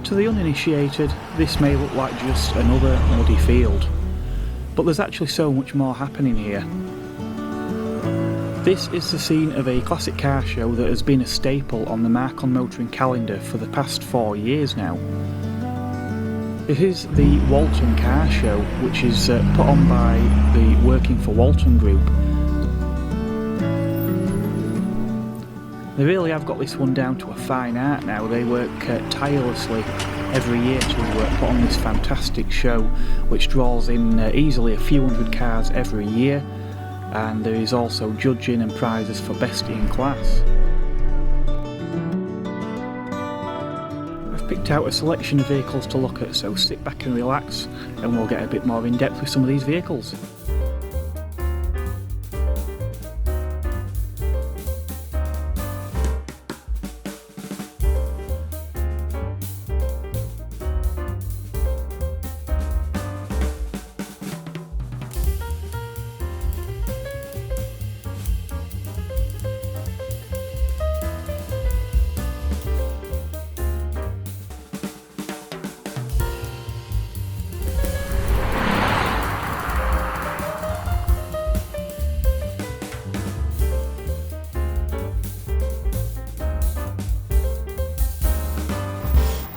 To the uninitiated, this may look like just another muddy field, but there's actually so much more happening here. This is the scene of a classic car show that has been a staple on the Marx on Motoring calendar for the past 4 years now. It is the Walton Car Show, which is put on by the Working for Walton group. They really have got this one down to a fine art now. They work tirelessly every year to put on this fantastic show, which draws in easily a few hundred cars every year, and there is also judging and prizes for best in class. I've picked out a selection of vehicles to look at, so sit back and relax and we'll get a bit more in depth with some of these vehicles.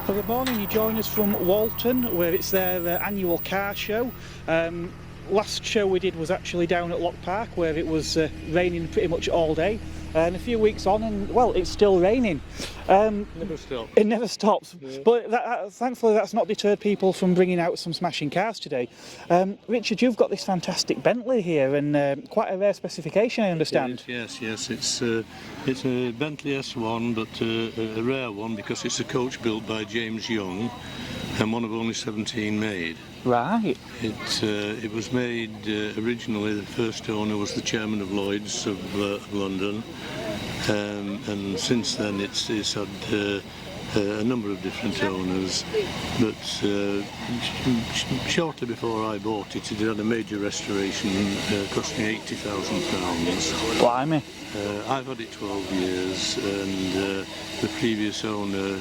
Good morning, you join us from Walton, where it's their annual car show. Last show we did was actually down at Lock Park, where it was raining pretty much all day. And a few weeks on, and well, it's still raining. Never stops. It never stops. Yeah. But thankfully that's not deterred people from bringing out some smashing cars today. Richard, you've got this fantastic Bentley here, and quite a rare specification, I understand. Yes. It's a Bentley S1, but a rare one because it's a coach built by James Young, and one of only 17 made. Right. It was made originally. The first owner was the chairman of Lloyd's of London, and since then it's had a number of different owners. But shortly before I bought it, it had a major restoration costing £80,000. Blimey. I've had it 12 years, and the previous owner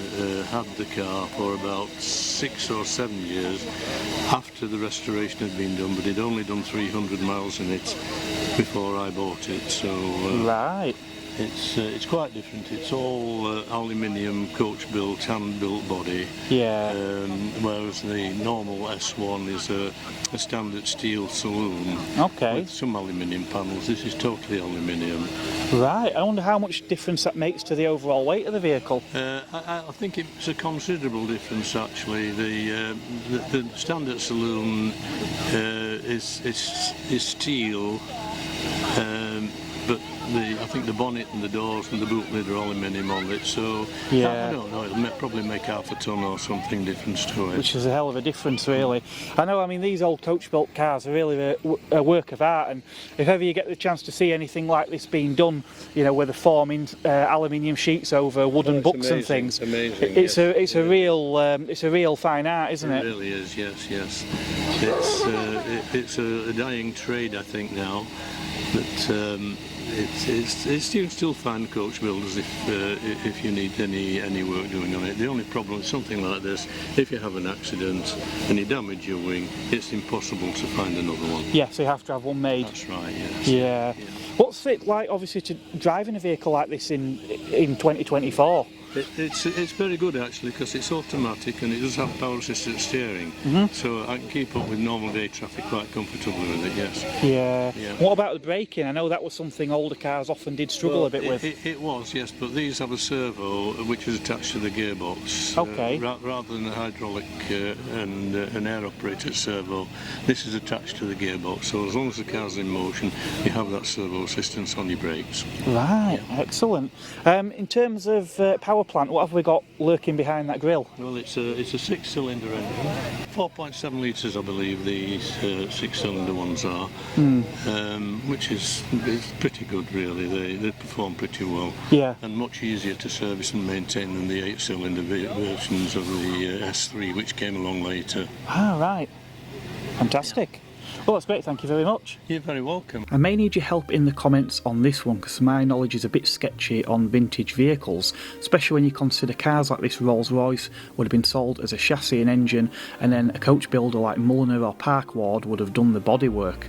had the car for about 6 or 7 years after the restoration had been done, but he'd only done 300 miles in it before I bought it. So right. It's quite different. It's all aluminium, coach built, hand built body. Yeah. Whereas the normal S1 is a standard steel saloon. Okay. With some aluminium panels. This is totally aluminium. Right. I wonder how much difference that makes to the overall weight of the vehicle. I think it's a considerable difference actually. The standard saloon is steel. But I think the bonnet and the doors and the boot lid are aluminium on it, so yeah. I don't know, it'll probably make half a tonne or something difference to it. Which is a hell of a difference, really. I know, I mean, these old coach-built cars are really a work of art, and if ever you get the chance to see anything like this being done, you know, where they're forming aluminium sheets over wooden books amazing, and things, amazing, it's a real fine art, isn't it? It really is, yes. It's a dying trade, I think, now, but you can still find coach builders if you need any work doing on it. The only problem with something like this, if you have an accident and you damage your wing, it's impossible to find another one. Yeah, so you have to have one made. That's right, yes. Yeah. What's it like, obviously, to drive in a vehicle like this in 2024? It's very good actually, because it's automatic and it does have power assisted steering, so I can keep up with normal day traffic quite comfortably with it, yes. Yeah. What about the braking? I know that was something older cars often did struggle a bit with. It was, yes, but these have a servo which is attached to the gearbox. Okay. Rather than a hydraulic and an air operated servo, this is attached to the gearbox, so as long as the car's in motion, you have that servo assistance on your brakes. Right, excellent. In terms of power plant, what have we got lurking behind that grille? Well, it's a 6-cylinder engine, 4.7 litres I believe these 6-cylinder ones are, which is pretty good really. They perform pretty well, yeah, and much easier to service and maintain than the 8-cylinder versions of the S3 which came along later. Ah, right, fantastic. Well, that's great, thank you very much. You're very welcome. I may need your help in the comments on this one because my knowledge is a bit sketchy on vintage vehicles, especially when you consider cars like this Rolls-Royce would have been sold as a chassis and engine, and then a coach builder like Mulliner or Parkward would have done the bodywork.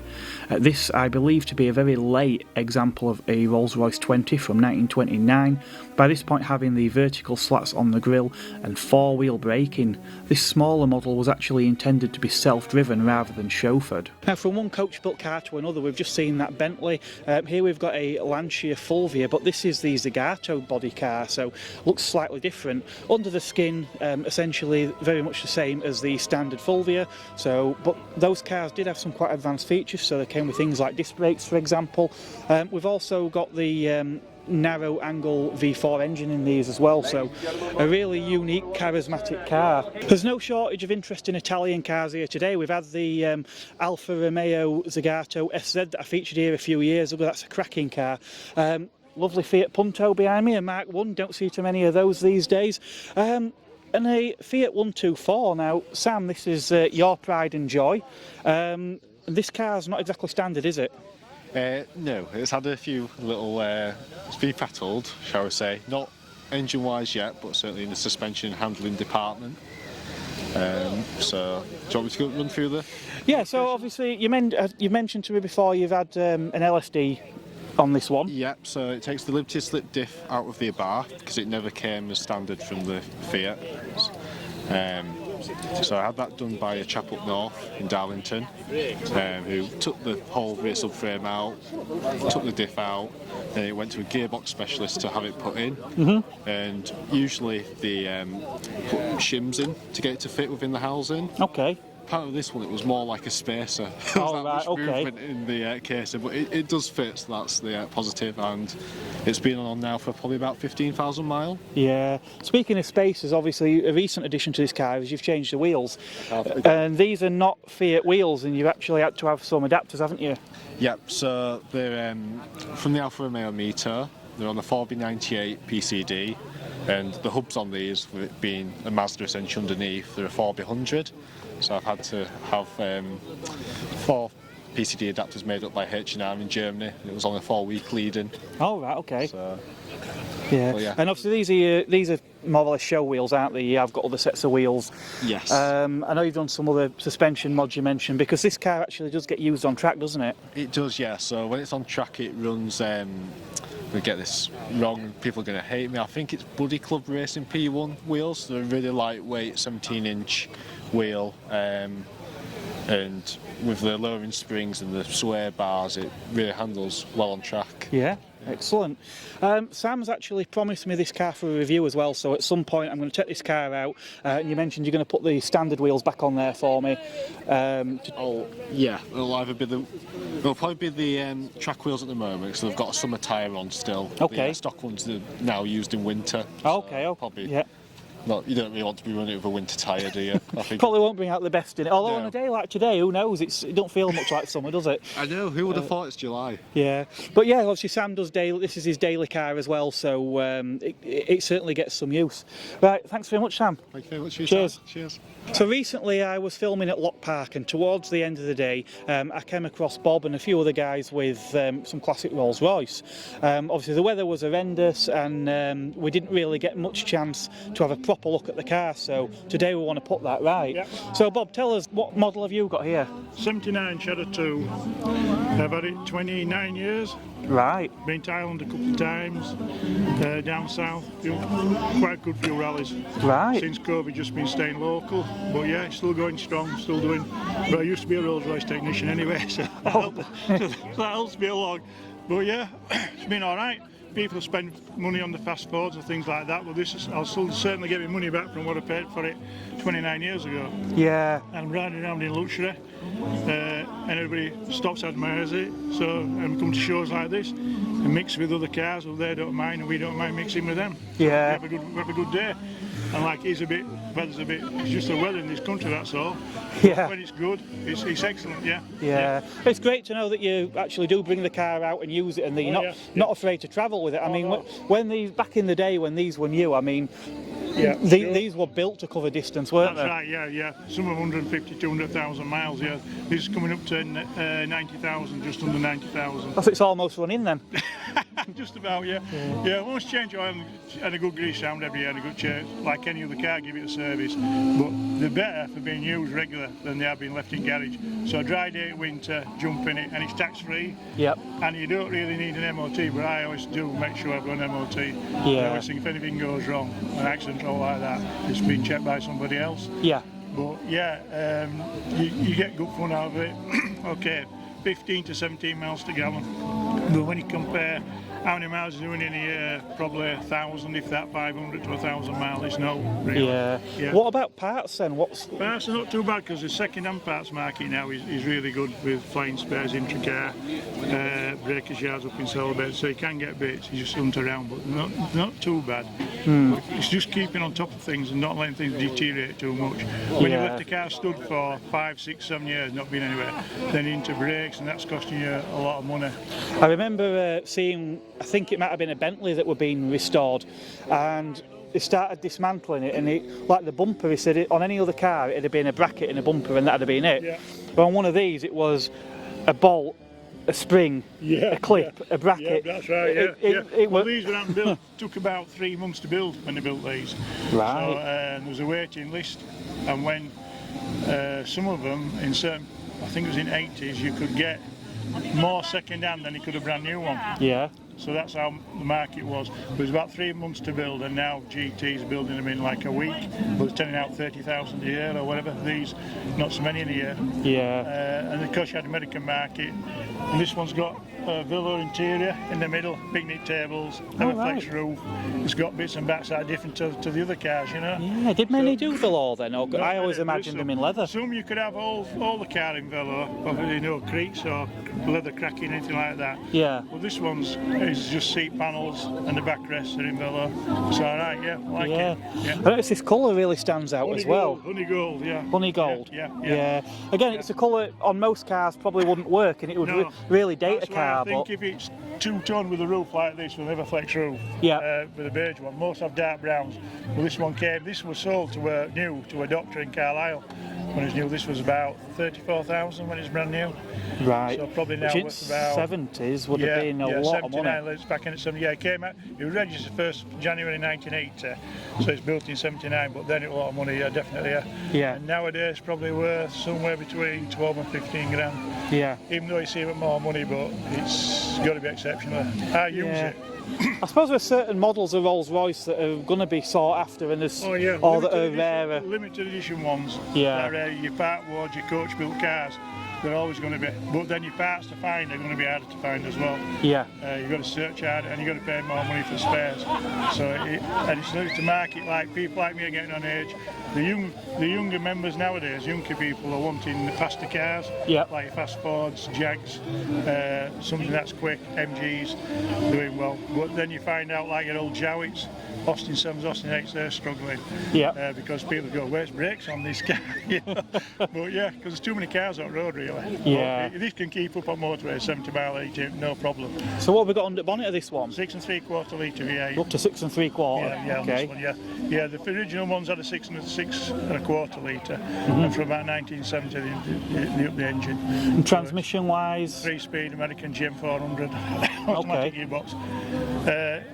This I believe to be a very late example of a Rolls-Royce 20 from 1929, by this point having the vertical slats on the grille and four-wheel braking. This smaller model was actually intended to be self-driven rather than chauffeured. Now, from one coach-built car to another, we've just seen that Bentley. Here we've got a Lancia Fulvia, but this is the Zagato body car, so looks slightly different. Under the skin, essentially very much the same as the standard Fulvia. But those cars did have some quite advanced features, so they came with things like disc brakes, for example. We've also got the narrow angle V4 engine in these as well, so a really unique, charismatic car. There's no shortage of interesting Italian cars here today. We've had the Alfa Romeo Zagato SZ that I featured here a few years ago. That's a cracking car. Lovely Fiat Punto behind me, a Mark 1, don't see too many of those these days. And a Fiat 124. Now, Sam, this is your pride and joy. This car's not exactly standard, is it? No, it's had a few little, it's been petroled, shall we say, not engine-wise yet, but certainly in the suspension and handling department. So, do you want me to go run through the... Yeah, so obviously you mentioned to me before you've had an LSD on this one. Yep, so it takes the limited slip diff out of the Abarth because it never came as standard from the Fiat. So I had that done by a chap up north in Darlington, who took the whole rear subframe out, took the diff out, and it went to a gearbox specialist to have it put in. And usually they put shims in to get it to fit within the housing. Okay. Part of this one, it was more like a spacer. Oh, right, okay. Movement in the casing, but it does fit, so that's the positive, and it's been on now for probably about 15,000 miles. Yeah. Speaking of spacers, obviously a recent addition to this car is you've changed the wheels. And these are not Fiat wheels, and you've actually had to have some adapters, haven't you? Yep, so they're from the Alfa Romeo meter. They're on the 4B98 PCD, and the hubs on these, with it being a Mazda essentially underneath, they're a 4B100. So I've had to have 4 PCD adapters made up by H&R in Germany. It was only a 4-week lead-in. Oh, right, okay. So, yeah. And obviously these are more or less show wheels, aren't they? I've got other sets of wheels. Yes. I know you've done some other suspension mods you mentioned, because this car actually does get used on track, doesn't it? It does, yeah. So when it's on track, it runs... we get this wrong, people are going to hate me. I think it's Buddy Club Racing P1 wheels. So they're really lightweight, 17-inch wheel, and with the lowering springs and the sway bars, it really handles well on track. Yeah, excellent. Sam's actually promised me this car for a review as well, so at some point I'm going to take this car out, and you mentioned you're going to put the standard wheels back on there for me. Yeah, it'll probably be the track wheels at the moment, because they've got a summer tyre on still. Okay. The stock ones are now used in winter. Okay, probably. Yeah. Not, you don't really want to be running it with a winter tyre, do you? I think. Probably won't bring out the best in it. Although No. on a day like today, who knows? It don't feel much like summer, does it? I know. Who would have thought it's July? Yeah, but yeah, obviously Sam does daily. This is his daily car as well, so it certainly gets some use. Right, thanks very much, Sam. Thank you very much for your Cheers. time. Cheers. So recently I was filming at Lock Park, and towards the end of the day I came across Bob and a few other guys with some classic Rolls-Royce. Obviously the weather was horrendous, and we didn't really get much chance to have a proper look at the car, so today we want to put that right. Yep. So Bob, tell us, what model have you got here? 79 Shadow 2. I've had it 29 years. Right. Been to Ireland a couple of times, down south, quite good few rallies. Right. Since COVID, just been staying local, but yeah, it's still going strong, still doing. But I used to be a Rolls-Royce technician anyway, so that helps me along. But yeah, it's been all right. People spend money on the fast forwards and things like that, but I'll still certainly get my money back from what I paid for it 29 years ago. Yeah. I'm riding around in luxury, and everybody stops admires it. So I'm come to shows like this and mix with other cars, well, they don't mind and we don't mind mixing with them. Yeah. We have a good day. And like weather's a bit, it's just the weather in this country, that's all. Yeah. When it's good, it's excellent, yeah. Yeah. It's great to know that you actually do bring the car out and use it, and that you're not afraid to travel with it. I mean, when these, back in the day when these were new, I mean, Yeah. These were built to cover distance, weren't That's they? right, yeah. Some of 150, 200,000 miles, yeah. This is coming up to 90,000, just under 90,000. That's it's almost running then. Just about, yeah. Yeah, once change oil and a good grease round every year and a good change, like any other car, give it a service. But they're better for being used regular than they have been left in garage. So a dry day winter, jump in it, and it's tax free. Yep. And you don't really need an MOT, but I always do make sure I've got an MOT. I always think if anything goes wrong, an accident or like that, it's been checked by somebody else. Yeah. But yeah, you get good fun out of it. Okay, 15 to 17 miles to gallon. But when you compare how many miles you're doing in a year, probably 1,000, if that 500 to 1,000 miles, it's no, really. Yeah. Yeah. What about parts then? Parts are not too bad because the second-hand parts market now is really good with flying spares, intra-car, breakers yards up in Thoroughbred, so you can get bits, you just hunt around, but not too bad. It's just keeping on top of things and not letting things deteriorate too much. When you let the car stood for 5, 6, 7 years, not being anywhere, then into brakes, and that's costing you a lot of money. I remember seeing, I think it might have been a Bentley that were being restored, and they started dismantling it, and it, like the bumper, he said on any other car it'd have been a bracket and a bumper and that'd have been it. Yeah. But on one of these it was a bolt, a spring, a clip, a bracket. Yeah, that's right, yeah. Well, these were built, took about 3 months to build when they built these. Right. So there was a waiting list, and when some of them, in certain, I think it was in 80s, you could get more second hand than you could a brand new one. Yeah. So that's how the market was. It was about 3 months to build, and now GT's building them in like a week. But it's turning out 30,000 a year or whatever. These, not so many in a year. Yeah. And of course you had the American market. And this one's got a velour interior in the middle, picnic tables, and a flex roof. It's got bits and bats that are different to the other cars, you know. Yeah. Did many do velour then? Or, I always imagined them in leather. Some you could have all the car in velour, obviously no creaks or leather cracking, anything like that. Yeah. Well, this one's is just seat panels and the backrest are in velour. It's all right, yeah, I like it. Yeah. I noticed this colour really stands out as well. Honey gold, yeah. Honey gold. Yeah. Again, it's a colour on most cars probably wouldn't work, and it would really date That's a car. I think if it's two-tone with a roof like this, we'll have a flex roof. Yeah. With a beige one. Most have dark browns. Well, this one came. This was sold to a doctor in Carlisle. When it was new, this was about 34,000 when it's brand new. Right. So probably now Which worth in about 70s would have been a lot of 79, money. it's back in at 70. Yeah, it came out. It was registered 1st January 1980, so it's built in 79. But then it was a lot of money, yeah, definitely. Yeah. And nowadays probably worth somewhere between 12 and 15 grand. Yeah. Even though you see a bit more money, but it's got to be exceptional. I use it. I suppose there are certain models of Rolls-Royce that are going to be sought after, and there's or that are rarer. Limited edition ones. Yeah. They're your part wards, your coach built cars. They're always going to be, but then your parts to find are going to be harder to find as well. Yeah. You've got to search harder, and you've got to pay more money for spares. So it's not to market like people like me are getting on age. The younger members nowadays, younger people are wanting the faster cars, like fast Fords, Jags, something that's quick, MGs, doing well. But then you find out like your old Jowitts, Austin 7s, Austin 8s, they're struggling. Yeah. Because people go, where's brakes on this car? But yeah, because there's too many cars on road really. Yeah. But this can keep up on motorway, 70 mile 80, no problem. So what have we got on the bonnet of this one? 6 3/4 litre V8. Up to 6 3/4. Yeah, okay. on this one, yeah. The original ones had a 6 1/4 litre, and from about 1970 they upped the engine. And transmission wise? 3-speed American GM400 automatic gearbox.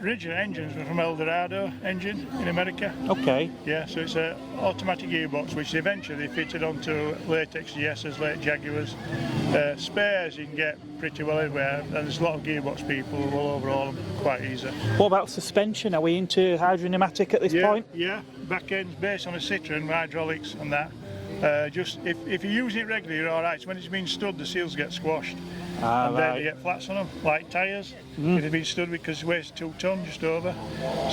Original engines were from Eldorado engine in America. Okay. Yeah, so it's an automatic gearbox which eventually fitted onto latex GS's, late Jaguars. Spares you can get pretty well everywhere, and there's a lot of gearbox people who will overhaul them quite easy. What about suspension? Are we into hydropneumatic at this point? Yeah, back end's based on a Citroen, hydraulics and that. Just if you use it regularly, you're all right. So when it's been stood, the seals get squashed. Then you get flats on them, like tyres. If they've been stood because it weighs 2 tonnes, just over.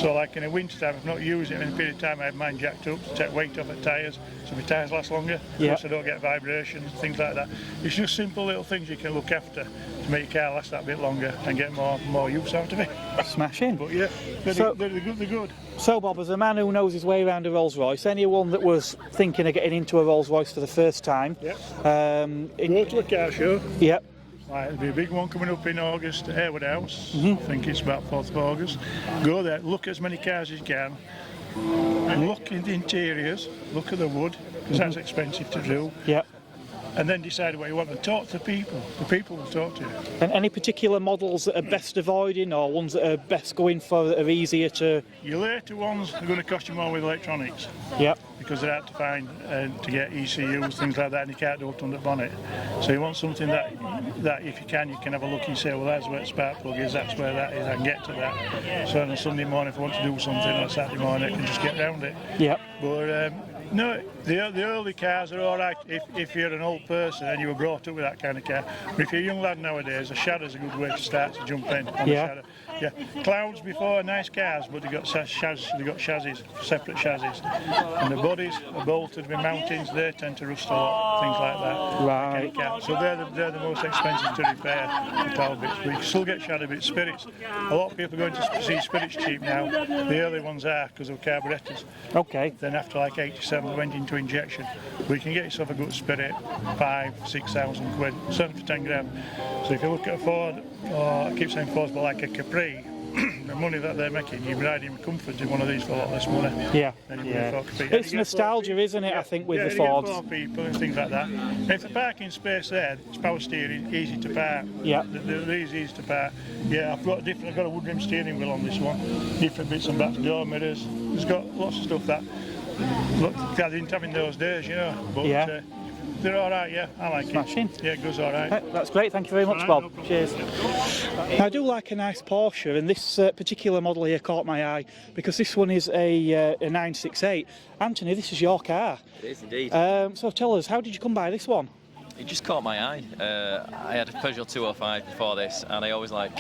So like in the winter time, if not use it in a period of time, I have mine jacked up to take weight off the tyres, so my tyres last longer. So I don't get vibrations, things like that. It's just simple little things you can look after to make your car last that bit longer and get more use out of it. Smashing. But yeah, they're good. So Bob, as a man who knows his way around a Rolls-Royce, anyone that was thinking of getting into a Rolls-Royce for the first time, Go to a car show. Yep. There'll be a big one coming up in August at Harewood House. I think it's about 4th of August. Go there, look at as many cars as you can, look in the interiors, look at the wood, because that's expensive to do, Yep. and then decide what you want and talk to people. The people will talk to you. And any particular models that are best avoiding, or ones that are best going for that are easier to? Your later ones are going to cost you more with electronics, Yep. because they're hard to find to get ECUs, things like that, and you can't do it under bonnet. So you want something that if you can have a look and say, well, that's where the spark plug is, that's where that is, I can get to that. So on a Sunday morning, if I want to do something, or a Saturday morning, I can just get round it. Yep. But no, the early cars are all right if you're an old person and you were brought up with that kind of car. But if you're a young lad nowadays, a Shadow's a good way to start to jump in on Yeah. a Shadow. Yeah, Clouds before, nice cars, but they got chassis, separate chassis, and the bodies are bolted with mountings. They tend to rust a lot, things like that. Right. Kind of so they're the most expensive to repair. The tall bits, but you can still get Shadow bits. Spirits, a lot of people are going to see Spirits cheap now. The early ones are because of carburetors. Okay. Then after like 87 they went into injection. But you can get yourself a good Spirit, 5,000-6,000 quid, certainly for 10 grand. So if you look at a Ford, or I keep saying Ford's but like a Capri, the money that they're making, you're riding with comfort in one of these for a lot less money. Yeah. Than you would Yeah. for a Capri. It's nostalgia, isn't it? I think with the you get Fords. 4 people and things like that. And if the parking space there, it's power steering, easy to park. Yeah. They're easy to park. Yeah, I've got a wood rim steering wheel on this one. Different bits on back door mirrors. It's got lots of stuff that I didn't have in those days, you know. But Yeah. they're all right, yeah. I like Smashing. it. Yeah, it goes all right. That's great, thank you very much, All right, Bob. no problem. Cheers. I do like a nice Porsche, and this particular model here caught my eye because this one is a 968. Anthony, this is your car. It is indeed. So tell us, how did you come by this one? It just caught my eye. I had a Peugeot 205 before this, and I always like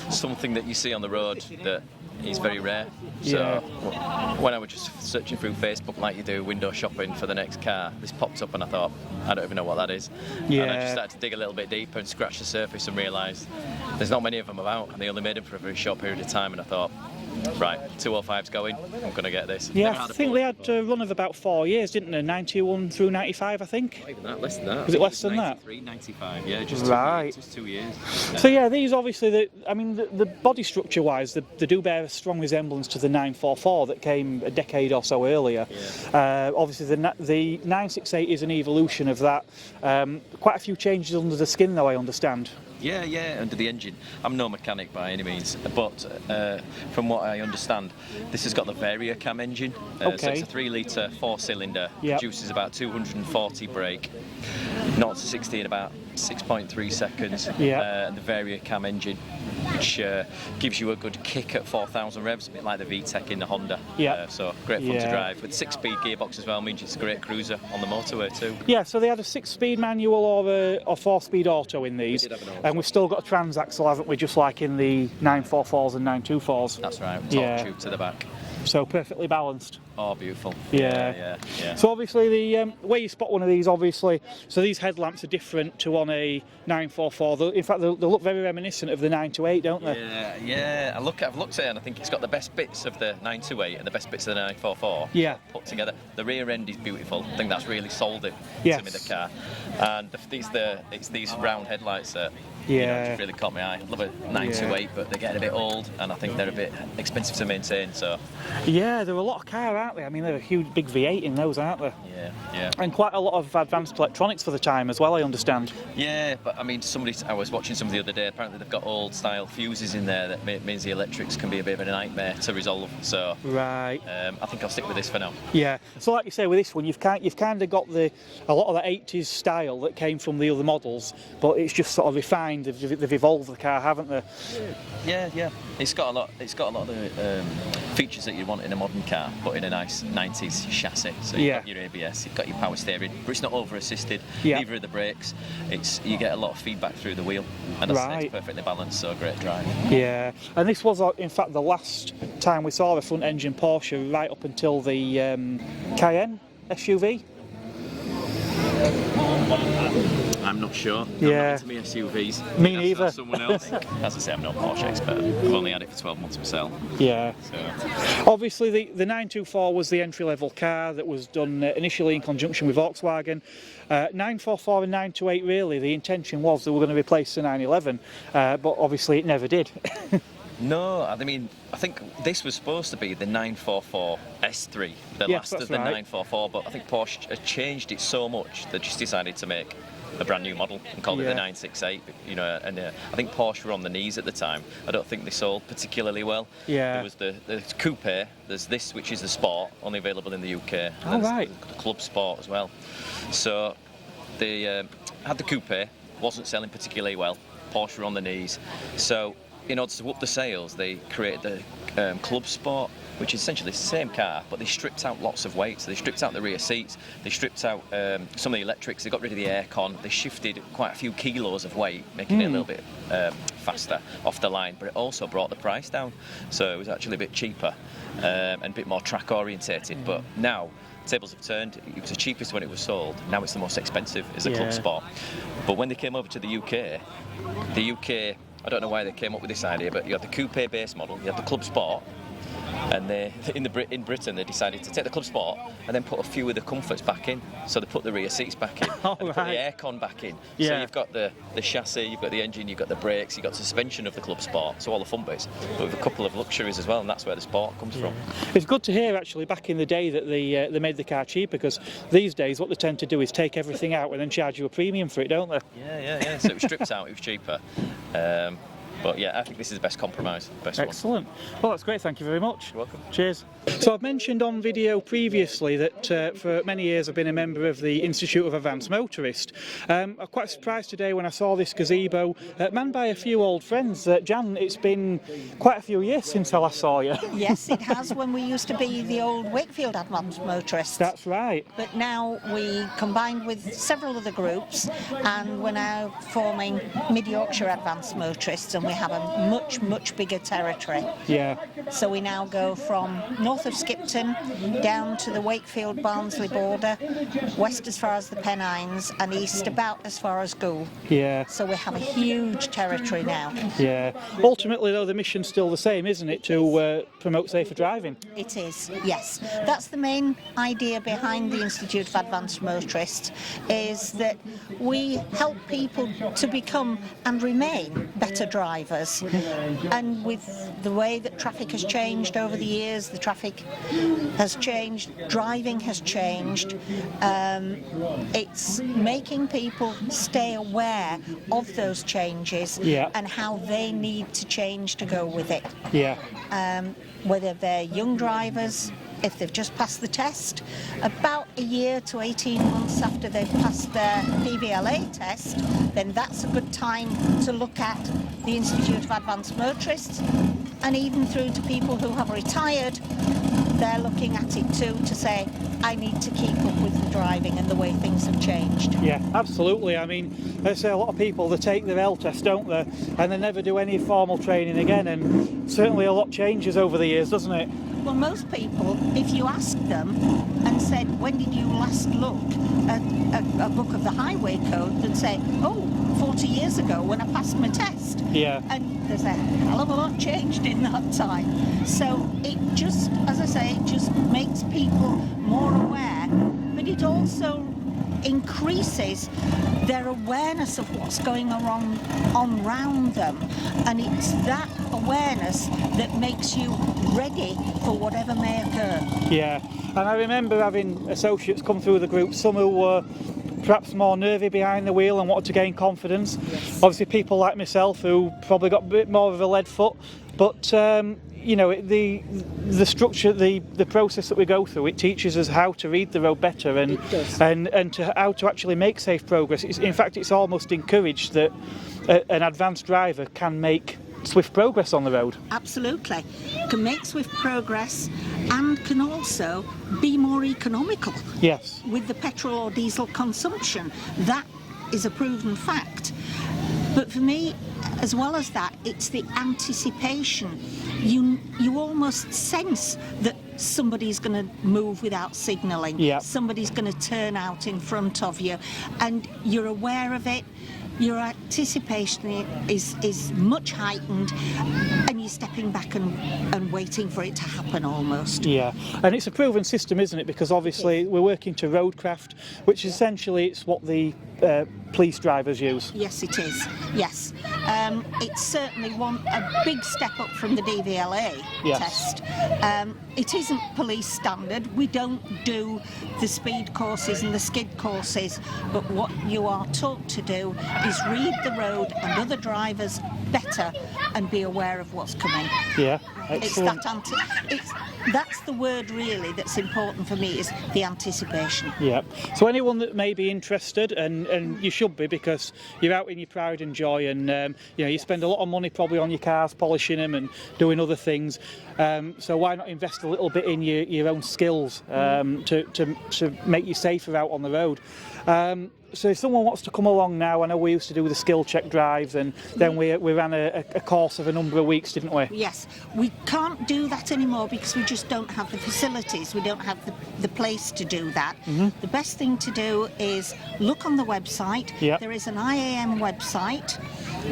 something that you see on the road that is very rare. So when I was just searching through Facebook like you do, window shopping for the next car, this popped up and I thought, I don't even know what that is. And I just started to dig a little bit deeper and scratch the surface and realised there's not many of them about, and they only made them for a very short period of time, and I thought, right, 205's going, I'm going to get this. Yeah, Never I had a think they had Porsche. a run of about 4 years, didn't they? 91 through 95, I think. Not even that, less than that. Was it less than that? 93, 95, yeah, just Right. 2 years. So yeah, these obviously, the body structure-wise, they do bear a strong resemblance to the 944 that came a decade or so earlier. Obviously, the 968 is an evolution of that. Quite a few changes under the skin, though, I understand. Yeah, under the engine. I'm no mechanic by any means, but from what I understand, this has got the Variacam engine. So it's a 3 litre 4-cylinder, Yep. produces about 240 brake, 0 to 60 in about 6.3 seconds. And the Variacam engine, which gives you a good kick at 4,000 revs, a bit like the VTEC in the Honda. So great fun to drive. With 6-speed gearbox as well, means it's a great cruiser on the motorway too. Yeah, so they had a 6-speed manual or 4-speed auto in these, We did have an auto. and we've still got a transaxle, haven't we, just like in the 944s and 924s. That's right, Yeah. torque tube to the back. So perfectly balanced. Oh, beautiful. Yeah. Yeah. So obviously the way you spot one of these, obviously, so these headlamps are different to on a 944. In fact, they look very reminiscent of the 928, don't they? Yeah. I've looked at it and I think it's got the best bits of the 928 and the best bits of the 944 put together. The rear end is beautiful. I think that's really sold it to me, the car. And it's these round headlights that just really caught my eye. I love a 928, but they're getting a bit old and I think they're a bit expensive to maintain. So Yeah, they're a lot of car, aren't they? I mean, they're a huge big V8 in those, aren't they? Yeah. And quite a lot of advanced electronics for the time as well, I understand. Yeah, but I mean, I was watching some the other day, apparently they've got old style fuses in there that means the electrics can be a bit of a nightmare to resolve. So Right. I think I'll stick with this for now. Yeah. So like you say, with this one, you've kind of got a lot of the 80s style that came from the other models, but it's just sort of refined. They've evolved the car, haven't they? Yeah. It's got a lot of the features that you want in a modern car, but in a nice 90s chassis. So you've got your ABS, you've got your power steering, but it's not over-assisted. Neither are the brakes. You get a lot of feedback through the wheel, and it's perfectly balanced. So great drive. Yeah. And this was, in fact, the last time we saw a front-engine Porsche, right up until the Cayenne SUV. I'm not sure. Yeah. I'm not into me SUVs. Me neither. That's someone else. As I say, I'm no Porsche expert. I've only had it for 12 months myself. Yeah. So. Obviously, the 924 was the entry-level car that was done initially in conjunction with Volkswagen. 944 and 928, really, the intention was they were going to replace the 911, but obviously it never did. No, I mean, I think this was supposed to be the 944 S3, the Yes, last that's of the right. 944, but I think Porsche had changed it so much they just decided to make a brand new model and called it the Yeah. 968. You know, and I think Porsche were on the knees at the time. I don't think they sold particularly well. Yeah. There was the coupe. There's this, which is the Sport, only available in the UK. And Oh, there's right. the Club Sport as well. So they had the coupe, wasn't selling particularly well. Porsche were on the knees. So in order to up the sales, they created the Club Sport, which is essentially the same car, but they stripped out lots of weight. So they stripped out the rear seats, they stripped out some of the electrics, they got rid of the aircon, they shifted quite a few kilos of weight, making it a little bit faster off the line, but it also brought the price down. So it was actually a bit cheaper and a bit more track orientated. But now, tables have turned. It was the cheapest when it was sold. Now it's the most expensive as a Yeah. Club Sport. But when they came over to the UK, I don't know why they came up with this idea, but you had the coupe base model, you had the Club Sport, and in Britain they decided to take the Club Sport and then put a few of the comforts back in. So they put the rear seats back in, Oh, and put right. the aircon back in. So Yeah. you've got the chassis, you've got the engine, you've got the brakes, you've got suspension of the Club Sport, so all the fun bits, but with a couple of luxuries as well, and that's where the Sport comes from. It's good to hear actually back in the day that they made the car cheaper, because these days what they tend to do is take everything out and then charge you a premium for it, don't they? Yeah. So it was stripped out, it was cheaper. But yeah, I think this is the best compromise, best one. Excellent. Well, that's great. Thank you very much. You're welcome. Cheers. So I've mentioned on video previously that for many years I've been a member of the Institute of Advanced Motorist. I'm quite surprised today when I saw this gazebo manned by a few old friends. Jan, it's been quite a few years since I last saw you. Yes, it has, when we used to be the old Wakefield Advanced Motorists. That's right. But now we combined with several other groups, and we're now forming Mid-Yorkshire Advanced Motorists, and we have a much, much bigger territory. Yeah. So we now go from north of Skipton down to the Wakefield-Barnsley border, west as far as the Pennines, and east about as far as Goole. Yeah. So we have a huge territory now. Yeah. Ultimately, though, the mission's still the same, isn't it? To promote safer driving. It is, yes. That's the main idea behind the Institute of Advanced Motorists, is that we help people to become and remain better drivers. And with the way that traffic has changed over the years, the traffic has changed, driving has changed. It's making people stay aware of those changes and how they need to change to go with it. Yeah. Whether they're young drivers, if they've just passed the test, about a year to 18 months after they've passed their PVLA test, then that's a good time to look at the Institute of Advanced Motorists, and even through to people who have retired, they're looking at it too to say, I need to keep up with the driving and the way things have changed. Yeah, absolutely. I mean, I say a lot of people, they take their L test, don't they? And they never do any formal training again, and certainly a lot changes over the years, doesn't it? Well, most people, if you asked them and said, when did you last look at a book of the highway code, they'd say, oh, 40 years ago when I passed my test. Yeah. And there's a hell of a lot changed in that time. So it just, as I say, it just makes people more aware, but it also increases their awareness of what's going on around them, and it's that awareness that makes you ready for whatever may occur. Yeah, and I remember having associates come through the group, some who were perhaps more nervy behind the wheel and wanted to gain confidence. Yes. Obviously people like myself who probably got a bit more of a lead foot, but you know, the structure, the process that we go through, it teaches us how to read the road better and how to actually make safe progress. In fact, it's almost encouraged that an advanced driver can make swift progress on the road. Absolutely. Can make swift progress and can also be more economical. Yes. With the petrol or diesel consumption. That is a proven fact. But for me, as well as that, it's the anticipation. You almost sense that somebody's going to move without signalling. Yeah. Somebody's going to turn out in front of you, and you're aware of it. your anticipation is much heightened, and you're stepping back and waiting for it to happen almost. Yeah, and it's a proven system, isn't it? Because obviously we're working to roadcraft, which essentially it's what the police drivers use. Yes, it is. Yes, it's certainly a big step up from the DVLA test. It isn't police standard. We don't do the speed courses and the skid courses, but what you are taught to do is read the road and other drivers better and be aware of what's coming. Yeah, excellent. That's the word really that's important for me, is the anticipation. Yeah. So anyone that may be interested, and you should be, because you're out in your pride and joy, and you spend a lot of money probably on your cars, polishing them and doing other things. So why not invest a little bit in your own skills to make you safer out on the road? So if someone wants to come along now, I know we used to do the skill check drives, and then we ran a course of a number of weeks, didn't we? Yes, we can't do that anymore because we just don't have the facilities, we don't have the place to do that. The best thing to do is look on the website. There is an IAM website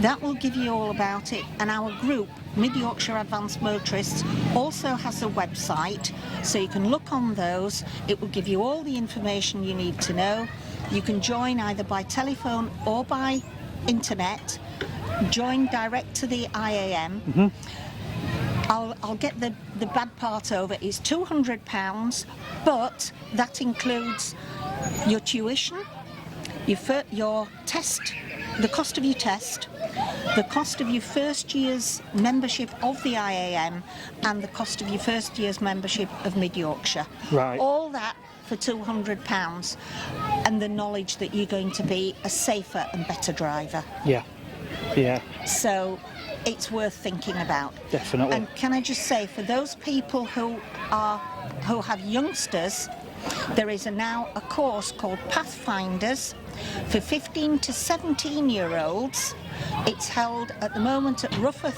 that will give you all about it, and our group, Mid Yorkshire Advanced Motorists, also has a website, so you can look on those. It will give you all the information you need to know. You can join either by telephone or by internet. Join direct to the IAM. I'll get the bad part over. It's £200, but that includes your tuition, your test, the cost of your test, the cost of your first year's membership of the IAM, and the cost of your first year's membership of Mid Yorkshire. Right. All that for £200, and the knowledge that you're going to be a safer and better driver. Yeah. So it's worth thinking about. Definitely. And can I just say, for those people who have youngsters, there is now a course called Pathfinders for 15 to 17-year-olds. It's held at the moment at Rufford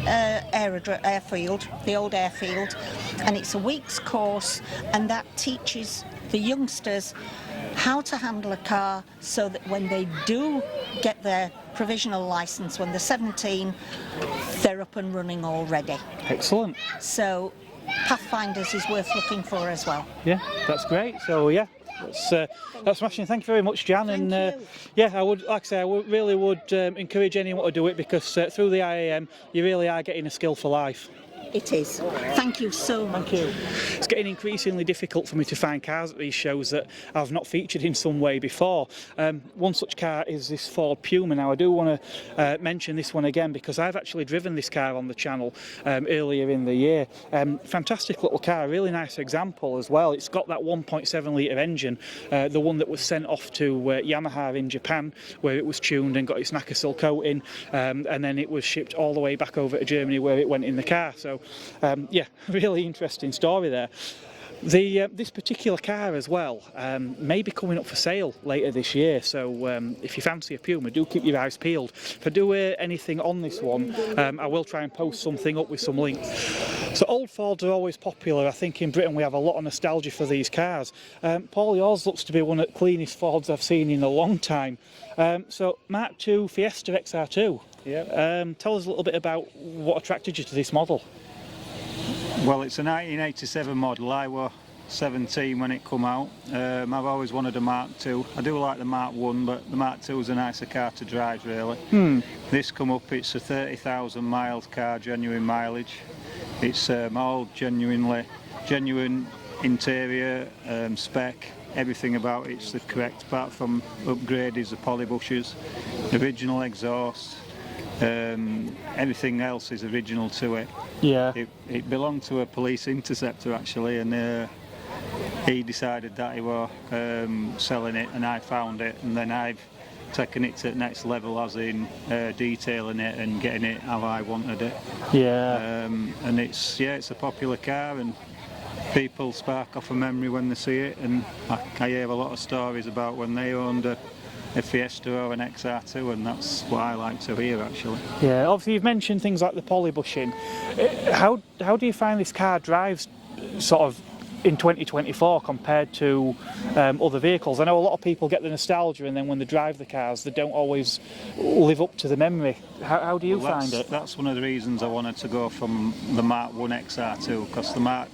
Airfield, the old airfield, and it's a week's course, and that teaches the youngsters how to handle a car so that when they do get their provisional licence when they're 17, they're up and running already. Excellent. So Pathfinders is worth looking for as well. Yeah, that's great. So yeah, that's smashing. Thank you very much, Jan. Thank you. Yeah, I would, like I say, really would encourage anyone to do it, because through the IAM you really are getting a skill for life. It is. Thank you so much. Thank you. It's getting increasingly difficult for me to find cars at these shows that I've not featured in some way before. One such car is this Ford Puma. Now I do want to mention this one again because I've actually driven this car on the channel earlier in the year. Fantastic little car, really nice example as well. It's got that 1.7 litre engine, the one that was sent off to Yamaha in Japan, where it was tuned and got its Nacosel coating, and then it was shipped all the way back over to Germany where it went in the car. So yeah, really interesting story there. This particular car as well may be coming up for sale later this year, so if you fancy a Puma, do keep your eyes peeled. If I do anything on this one, I will try and post something up with some links. So old Fords are always popular. I think in Britain we have a lot of nostalgia for these cars. Paul, yours looks to be one of the cleanest Fords I've seen in a long time. So Mark II Fiesta XR2. Yeah. Tell us a little bit about what attracted you to this model. Well, it's a 1987 model. I was 17 when it come out. I've always wanted a Mark II. I do like the Mark I, but the Mark II is a nicer car to drive, really. This come up, it's a 30,000 miles car, genuine mileage. It's all genuine interior, spec, everything about it's the correct, apart from upgrade is the poly bushes, original exhaust. Everything else is original to it. Yeah. It belonged to a police interceptor actually, and he decided that he was selling it, and I found it, and then I've taken it to the next level, as in detailing it and getting it how I wanted it. Yeah. And it's a popular car, and people spark off a memory when they see it, and I hear a lot of stories about when they owned a Fiesta or an XR2, and that's what I like to hear actually. Yeah, obviously you've mentioned things like the poly bushing. How do you find this car drives sort of in 2024 compared to other vehicles? I know a lot of people get the nostalgia, and then when they drive the cars, they don't always live up to the memory. How do you find it? That's one of the reasons I wanted to go from the Mark 1 XR2, because the Mark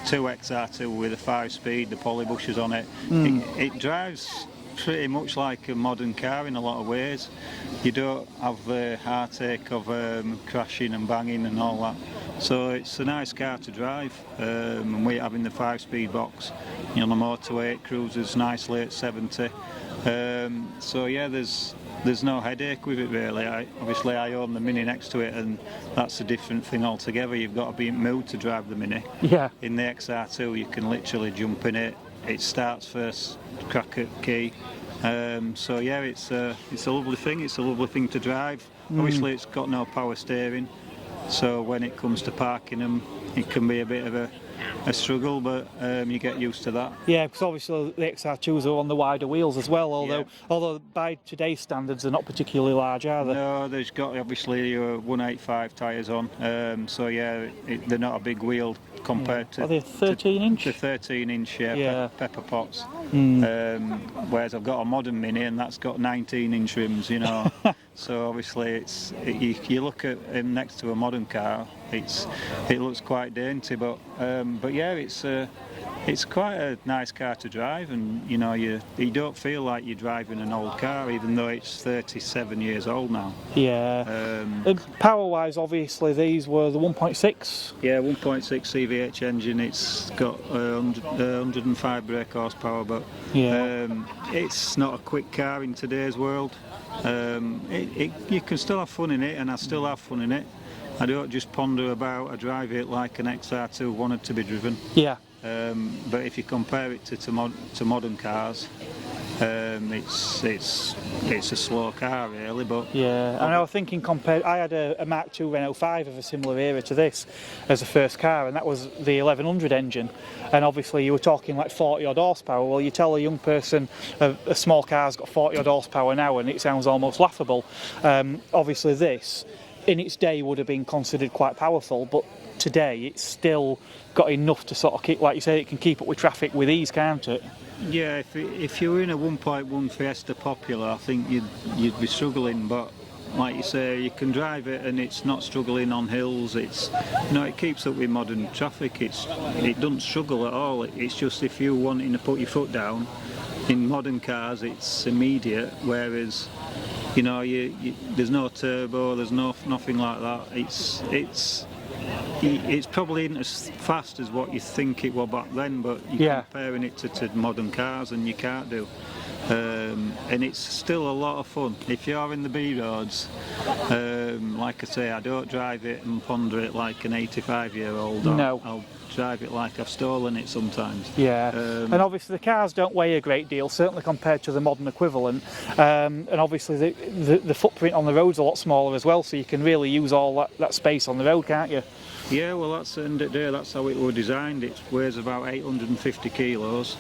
2 XR2 with a 5-speed, the polybushes on it, it drives pretty much like a modern car in a lot of ways. You don't have the heartache of crashing and banging and all that. So it's a nice car to drive, and we're having the 5-speed box. You know, the motorway, it cruises nicely at 70. So yeah, there's no headache with it really. Obviously I own the Mini next to it, and that's a different thing altogether. You've got to be in the mood to drive the Mini. Yeah. In the XR2 you can literally jump in it. It starts first, crack at key. So yeah, it's a lovely thing. It's a lovely thing to drive. Obviously it's got no power steering, so when it comes to parking them, it can be a bit of a struggle, but you get used to that. Yeah, because obviously the XR2s are on the wider wheels as well, although by today's standards they're not particularly large, are they? No, there's got obviously your 185 tyres on, so yeah, they're not a big wheel compared to... Are they 13-inch? The 13-inch, pepper pots. Whereas I've got a modern Mini and that's got 19-inch rims, you know. So obviously you look at him next to a modern car, it looks quite dainty, but yeah, it's quite a nice car to drive, and you know you don't feel like you're driving an old car, even though it's 37 years old now. Yeah. And power-wise, obviously these were the 1.6. Yeah, 1.6 CVH engine. It's got 105 brake horsepower, but it's not a quick car in today's world. You can still have fun in it, and I still have fun in it. I don't just ponder about, I drive it like an XR2 wanted to be driven. Yeah. But if you compare it to modern cars, it's a slow car really. But yeah, and I was thinking I had a Mark II Renault 5 of a similar era to this as a first car, and that was the 1100 engine. And obviously you were talking like 40 odd horsepower. Well, you tell a young person a small car's got 40 odd horsepower now, and it sounds almost laughable. Obviously this, in its day, would have been considered quite powerful, but today it's still got enough to sort of keep, like you say, it can keep up with traffic with ease, can't it? Yeah, if you were in a 1.1 Fiesta Popular, I think you'd be struggling, but like you say, you can drive it and it's not struggling on hills. It keeps up with modern traffic. It doesn't struggle at all. It's just if you're wanting to put your foot down, in modern cars it's immediate, whereas you know there's no turbo, there's nothing like that. It's probably not as fast as what you think it was back then, but you're comparing it to modern cars and you can't do. And it's still a lot of fun. If you're in the B roads, like I say, I don't drive it and ponder it like an 85-year-old. No. I'll drive it like I've stolen it sometimes. Yeah, and obviously the cars don't weigh a great deal, certainly compared to the modern equivalent, and obviously the footprint on the road's a lot smaller as well, so you can really use all that space on the road, can't you? Yeah, well that's the end of the day, that's how it was designed. It weighs about 850 kilos,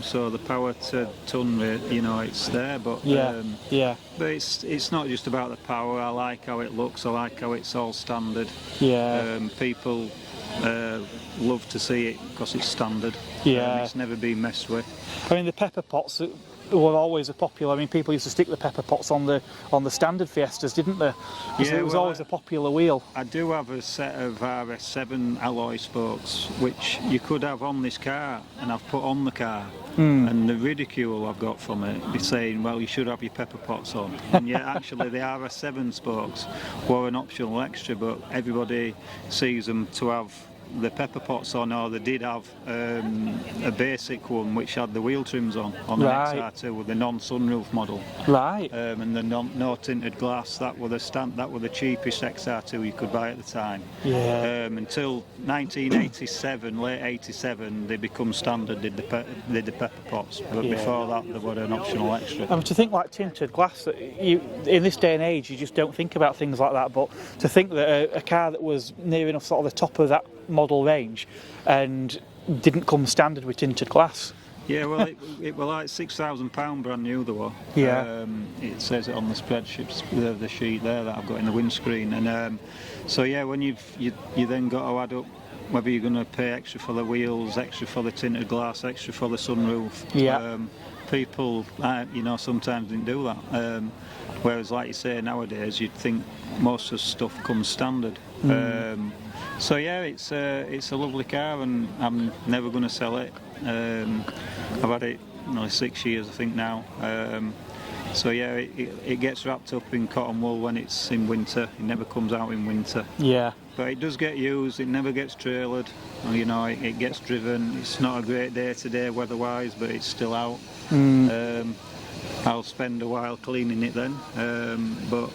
so the power to ton rate, you know, it's there, but but it's not just about the power. I like how it looks, I like how it's all standard. People love to see it because it's standard. It's never been messed with. I mean, the pepper pots were always a popular. I mean, people used to stick the pepper pots on the standard Fiestas, didn't they? It was always a popular wheel. I do have a set of RS7 alloy spokes which you could have on this car, and I've put on the car. And the ridicule I've got from it is saying, well, you should have your pepper pots on. And yet actually the RS7 spokes were an optional extra, but everybody sees them to have the pepper pots on, or they did have a basic one which had the wheel trims on an XR2 with the non-sunroof model. Right. And the no tinted glass. That were the cheapest XR2 you could buy at the time. Yeah. Until 1987, late 87, they become standard. Did the pepper pots, but before that they were an optional extra. I mean, to think like tinted glass, in this day and age, you just don't think about things like that. But to think that a car that was near enough sort of the top of that model range and didn't come standard with tinted glass. Yeah, well, it was like £6,000 brand new there were. Yeah. It says it on the spreadsheet, the sheet there that I've got in the windscreen, and so yeah, when you then got to add up whether you're going to pay extra for the wheels, extra for the tinted glass, extra for the sunroof. Yeah. People, sometimes didn't do that. Whereas, like you say, nowadays you'd think most of the stuff comes standard. So yeah, it's a lovely car, and I'm never going to sell it. I've had it nearly 6 years, I think now. So yeah, it gets wrapped up in cotton wool when it's in winter. It never comes out in winter. Yeah. But it does get used. It never gets trailered. It gets driven. It's not a great day today weather-wise, but it's still out. I'll spend a while cleaning it then. But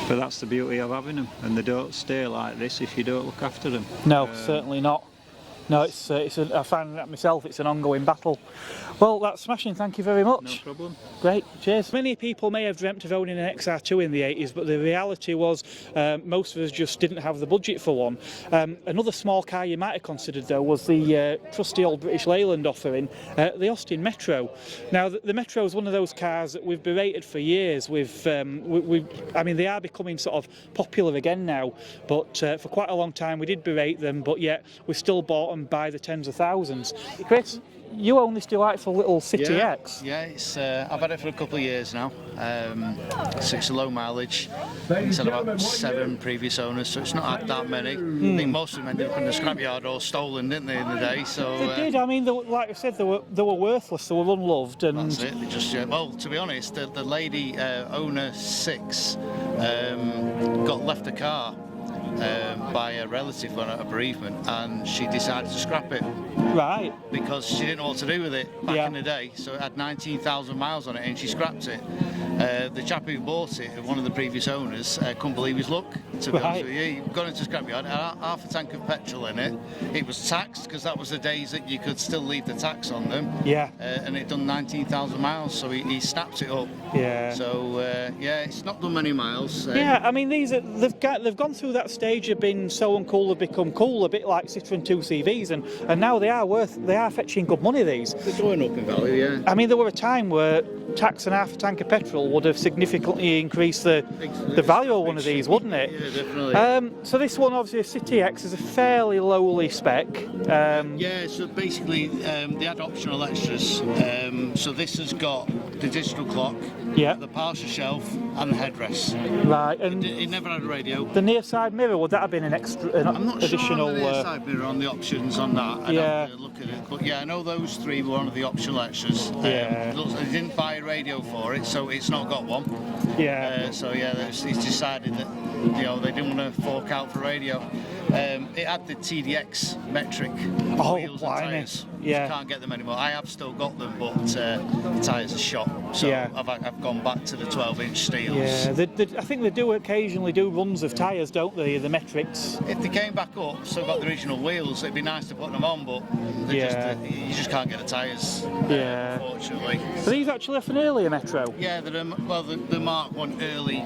that's the beauty of having them, and they don't stay like this if you don't look after them. No, certainly not. No, I find that myself, it's an ongoing battle. Well, that's smashing, thank you very much. No problem. Great, cheers. Many people may have dreamt of owning an XR2 in the 80s, but the reality was most of us just didn't have the budget for one. Another small car you might have considered, though, was the trusty old British Leyland offering, the Austin Metro. Now, the Metro is one of those cars that we've berated for years. I mean, they are becoming sort of popular again now, but for quite a long time we did berate them, but yet we still bought them by the tens of thousands. Chris, you own this delightful little City X. Yeah, it's I've had it for a couple of years now. So it's a low mileage. It's had about 7 previous owners, so it's not had that many. I think most of them ended up in the scrapyard or stolen, didn't they, in the day? So they did. I mean, like I said, they were worthless. They were unloved, and that's it. They just well, to be honest, the lady owner 6 got left a car by a relative on a bereavement, and she decided to scrap it. Right. Because she didn't know what to do with it back in the day, so it had 19,000 miles on it, and she scrapped it. The chap who bought it, one of the previous owners, couldn't believe his luck. To be honest with you, he got into scrapyard, had half a tank of petrol in it. It was taxed, because that was the days that you could still leave the tax on them. Yeah. And it done 19,000 miles, so he snapped it up. Yeah. So it's not done many miles. Yeah, I mean, they've gone through that stage of being so uncool they've become cool, a bit like Citroen 2CVs, and now they are fetching good money. These. They're going up in value, yeah. I mean, there were a time where tax and half a tank of petrol would have significantly increased the value of one of these, wouldn't it? Yeah, definitely. So this one, obviously, a City X, is a fairly lowly spec. Yeah, so basically they had optional extras. So this has got the digital clock, the Porsche shelf, and the headrest. Right, and it never had a radio. The near side mirror, would that have been an extra, I'm not additional? sure on the near side mirror on the options on that. I'd have to look at it, but yeah, I know those 3 were one of the optional extras. They didn't buy a radio for it, so it's not got one. Yeah. So yeah, it's decided that they didn't want to fork out for radio. It had the TDX metric wheels and tyres. Yeah. You can't get them anymore. I have still got them, but the tyres are shot. So I've gone back to the 12-inch steels. Yeah, I think they do occasionally do runs of tyres, don't they? The metrics. If they came back up, still got the original wheels, it'd be nice to put them on, but you just can't get the tyres. Unfortunately. Are these actually off an earlier Metro? Yeah, the Mark 1 early.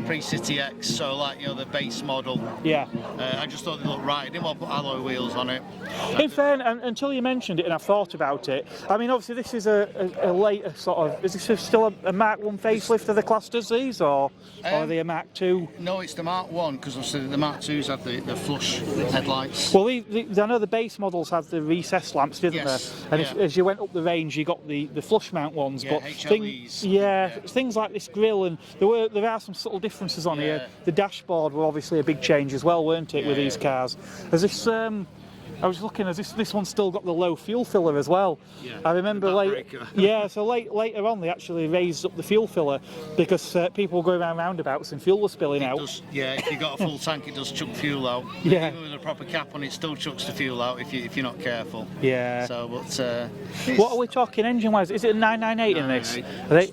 Pre-City X, so like the base model. Yeah. I just thought they looked right. I didn't want to put alloy wheels on it. In fairness, until you mentioned it and I thought about it, I mean, obviously this is a later sort of, is this still a Mark 1 facelift of the clusters, these, or are they a Mark 2? No, it's the Mark 1, because obviously the Mark 2s have the flush headlights. Well, I know the base models had the recessed lamps, didn't they? And as you went up the range, you got the flush mount ones. Yeah, but HLEs. things like this grille, and there are some subtle differences on here. The dashboard were obviously a big change as well, weren't it, with these cars? As this, I was looking, as this one's still got the low fuel filler as well. Yeah, I remember later on they actually raised up the fuel filler because people were going around roundabouts and fuel was spilling out. If you've got a full tank, it does chuck fuel out. Yeah. Even with a proper cap on it, still chucks the fuel out if you're not careful. Yeah. So, but what are we talking engine-wise? Is it a 998 in this?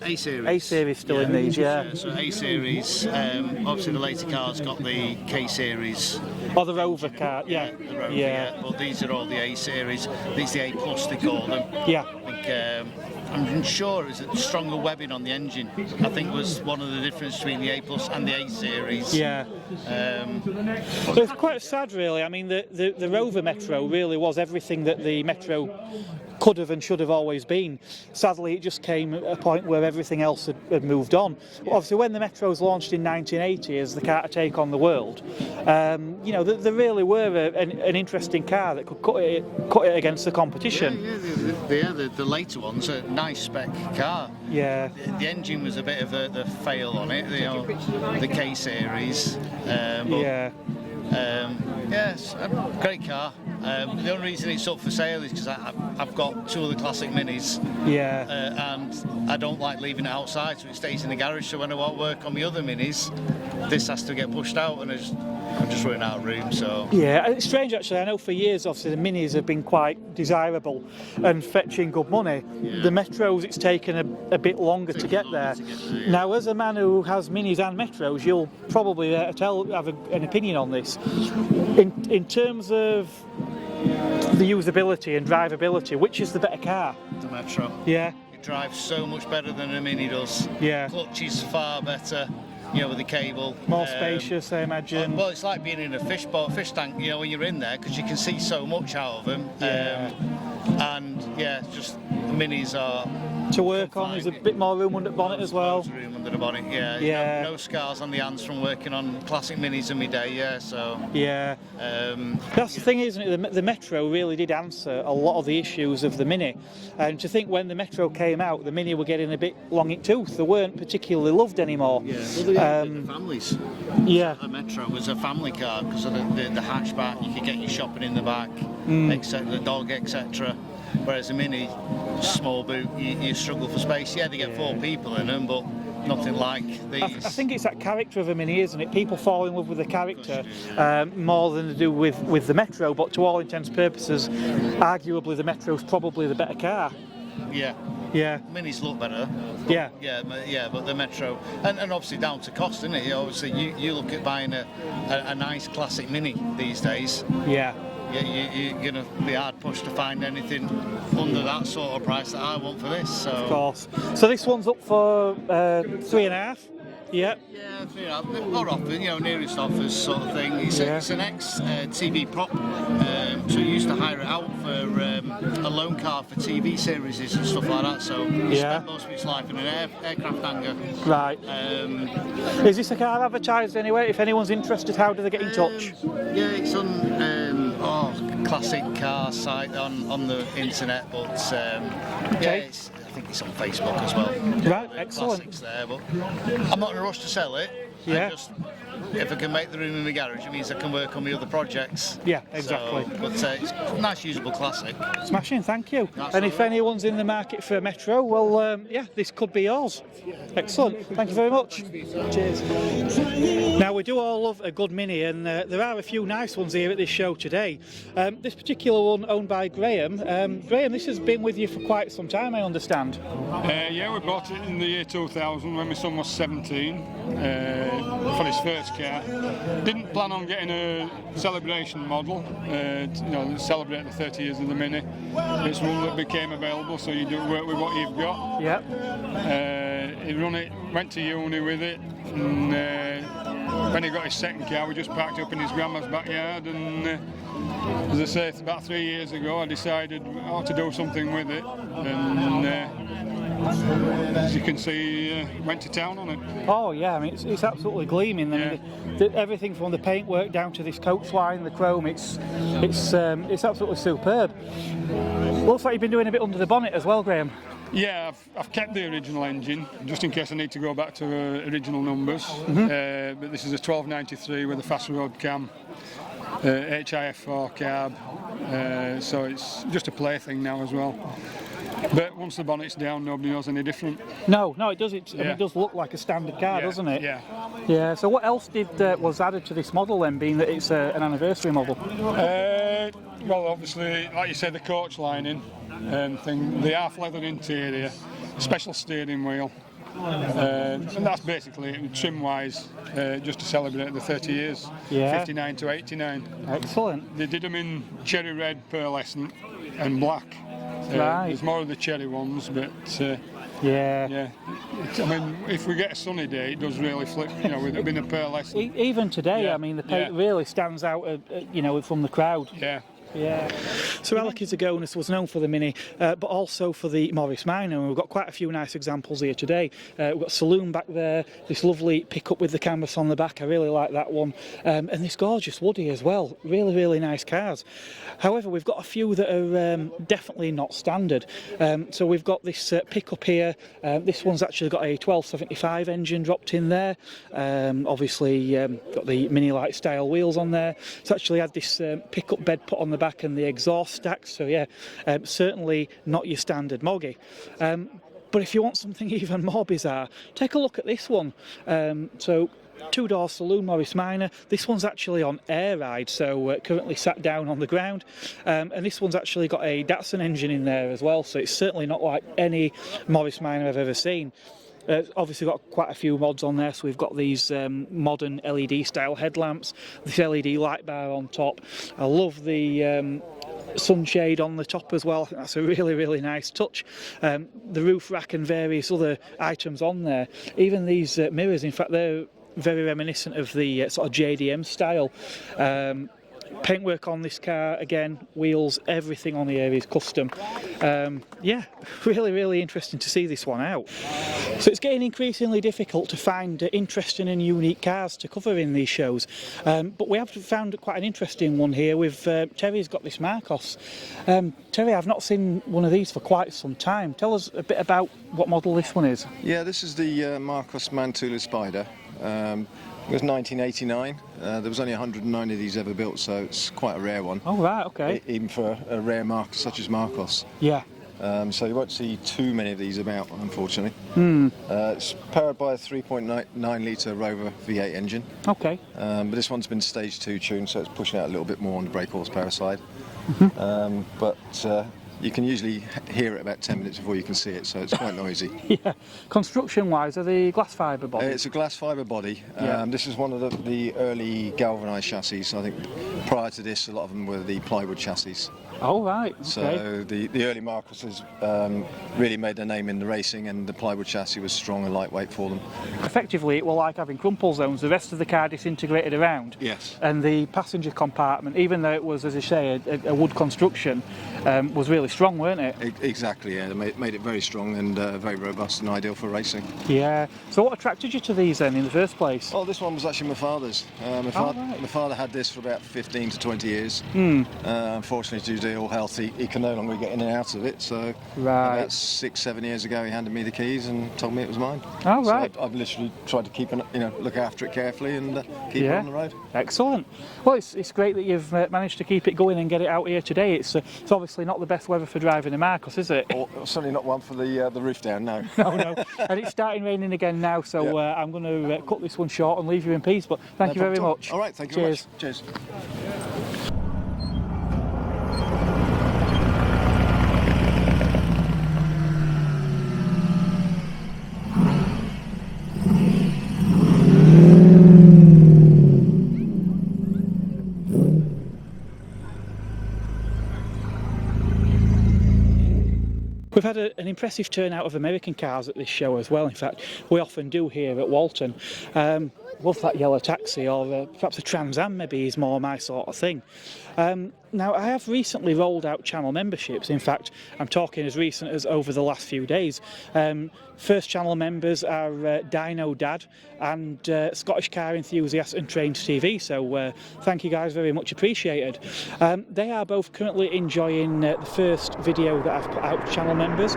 A-series. A-series still in these, So A-series, obviously the later cars got the K-series. Or the Rover car, The Rover, but these are all the A-series. These are the A-plus, they call them. Yeah. I think, I'm sure it was a stronger webbing on the engine. I think was one of the difference between the A-plus and the A-series. Yeah. It's quite sad, really. I mean, the Rover Metro really was everything that the Metro could have and should have always been. Sadly, it just came at a point where everything else had moved on. Obviously, when the Metros launched in 1980 as the car to take on the world, you know, there really were an interesting car that could cut it against the competition. The later ones, a nice spec car. Yeah. The engine was a bit of the fail on it, you know, the K series. Yes, a great car. The only reason it's up for sale is because I've got 2 of the classic minis. And I don't like leaving it outside, so it stays in the garage. So when I want to work on my other minis, this has to get pushed out, and I'm just running out of room. So yeah, it's strange actually. I know for years, obviously, the minis have been quite desirable and fetching good money. The Metros, it's taken a bit longer to get there. Now, as a man who has minis and Metros, you'll probably have an opinion on this. In terms of the usability and drivability, which is the better car? The Metro. Yeah. It drives so much better than a Mini does. Yeah. Clutch is far better, you know, with the cable. More spacious, I imagine. Well, it's like being in a fish tank, you know, when you're in there, because you can see so much out of them. And yeah, just the Minis are... To work on, there's a bit more room under the bonnet as well. Room under the bonnet, yeah. No scars on the hands from working on classic Minis in my day, yeah, so... Yeah. That's the thing, isn't it? The Metro really did answer a lot of the issues of the Mini. And to think when the Metro came out, the Mini were getting a bit long in tooth. They weren't particularly loved anymore. Yeah, well, the families. Yeah. The Metro was a family car because of the hatchback. You could get your shopping in the back, etc., the dog, etc. Whereas a Mini, small boot, you struggle for space. Yeah, they get 4 people in them, but nothing like these. I think it's that character of a Mini, isn't it? People fall in love with the character more than they do with the Metro, but to all intents and purposes, arguably the Metro's probably the better car. Yeah. Yeah. Minis look better. Yeah. Yeah, but the Metro, and obviously down to cost, isn't it? Obviously, you look at buying a nice classic Mini these days. Yeah. You're going to be hard pushed to find anything under that sort of price that I want for this. So. Of course. So this one's up for 3.5. Yeah. Yeah, 3.5. Or offer, you know, nearest offers sort of thing. It's an ex-TV prop, so you used to hire it out for a loan car for TV series and stuff like that. So you spent most of its life in an aircraft hangar. Right. Is this a car advertised anyway? If anyone's interested, how do they get in touch? Yeah, it's on classic car site on the internet, but I think it's on Facebook as well. Right, excellent. Classics there, but I'm not in a rush to sell it. Yeah. If I can make the room in the garage, it means I can work on my other projects. Yeah, exactly. So, but it's a nice, usable classic. Smashing, thank you. That's and if anyone's in the market for a Metro, well, this could be yours. Excellent. Thank you very much. Cheers. Now, we do all love a good Mini, and there are a few nice ones here at this show today. This particular one owned by Graham. Graham, this has been with you for quite some time, I understand. Yeah, we bought it in the year 2000 when my son was 17 for his first car. Didn't plan on getting a celebration model, to celebrate the 30 years of the Mini. It's one that became available, so you do work with what you've got. Yeah. He went to uni with it, and when he got his second car, we just parked up in his grandma's backyard, and as I say, about 3 years ago, I decided I ought to do something with it, and as you can see, went to town on it. Oh yeah, I mean it's absolutely gleaming. I mean, everything from the paintwork down to this coach line, the chrome, it's absolutely superb. Looks like you've been doing a bit under the bonnet as well, Graham. Yeah, I've kept the original engine just in case I need to go back to original numbers. But this is a 1293 with a fast road cam, HIF4 carb, so it's just a plaything now as well. But once the bonnet's down, nobody knows any different. No, it does. It does look like a standard car, doesn't it? Yeah. Yeah. So what else was added to this model then, being that it's an anniversary model? Well, obviously, like you said, the coach lining and thing, the half leather interior, special steering wheel, and that's basically it, trim-wise, just to celebrate the 30 years, 59 to 89. Excellent. They did them in cherry red, pearlescent, and black. Right. There's more of the cherry ones, but yeah. I mean, if we get a sunny day, it does really flip. With it being a pearlescent. Even today, I mean, the paint really stands out. From the crowd. Yeah. Yeah. So Alec Isagonis was known for the Mini, but also for the Morris Minor, and we've got quite a few nice examples here today. We've got Saloon back there, this lovely pickup with the canvas on the back, I really like that one, and this gorgeous Woody as well, really, really nice cars. However, we've got a few that are definitely not standard. So we've got this pickup here, this one's actually got a 1275 engine dropped in there, obviously got the Mini Light style wheels on there. It's actually had this pickup bed put on the back and the exhaust stacks, so yeah, certainly not your standard Moggy. But if you want something even more bizarre, take a look at this one. So two-door saloon Morris Minor. This one's actually on air ride, so currently sat down on the ground, and this one's actually got a Datsun engine in there as well, so it's certainly not like any Morris Minor I've ever seen. Obviously got quite a few mods on there, so we've got these modern LED style headlamps, this LED light bar on top. I love the sunshade on the top as well. I think that's a really, really nice touch. The roof rack and various other items on there. Even these mirrors, in fact, they're very reminiscent of the sort of JDM style. Paintwork on this car, again, wheels, everything on the area is custom. Yeah, really, really interesting to see this one out. So it's getting increasingly difficult to find interesting and unique cars to cover in these shows, but we have found quite an interesting one here with Terry's got this Marcos. Terry, I've not seen one of these for quite some time. Tell us a bit about what model this one is. Yeah, this is the Marcos Mantua Spider. It was 1989. There was only 109 of these ever built, so it's quite a rare one. Oh right, okay. Even for a rare marque such as Marcos. Yeah. So you won't see too many of these about, unfortunately. It's powered by a 3.9 litre Rover V8 engine. Okay. But this one's been stage 2 tuned, so it's pushing out a little bit more on the brake horsepower side. But you can usually hear it about 10 minutes before you can see it, so it's quite noisy. Yeah. Construction-wise, are they glass fibre body? It's a glass fibre body. Yeah. This is one of the early galvanised chassis. I think prior to this, a lot of them were the plywood chassis. Oh right. Okay. So the early Marcoses really made their name in the racing, and the plywood chassis was strong and lightweight for them. Effectively, it was like having crumple zones. The rest of the car disintegrated around. Yes. And the passenger compartment, even though it was, as I say, a wood construction, was really strong, weren't it? Exactly. Yeah. They made it very strong and very robust and ideal for racing. Yeah. So what attracted you to these then in the first place? Well, this one was actually my father's. My father had this for about 15 to 20 years. Unfortunately, due to ill health, he can no longer get in and out of it. So about 6-7 years ago, he handed me the keys and told me it was mine. Oh right. So I've literally tried to keep look after it carefully and keep it on the road. Excellent. Well, it's great that you've managed to keep it going and get it out here today. It's obviously not the best weather for driving a Marcos, is it? Well, certainly not one for the roof down. No. No. And it's starting raining again now, so I'm going to cut this one short and leave you in peace. But thank you very much. All right. Thank you very much. Cheers. We've had an impressive turnout of American cars at this show as well. In fact, we often do here at Walton. Love that yellow taxi, or perhaps a Trans Am maybe is more my sort of thing. Now, I have recently rolled out channel memberships. In fact, I'm talking as recent as over the last few days. First channel members are Dino Dad and Scottish Car Enthusiast and Trained TV, so thank you guys, very much appreciated. They are both currently enjoying the first video that I've put out to channel members,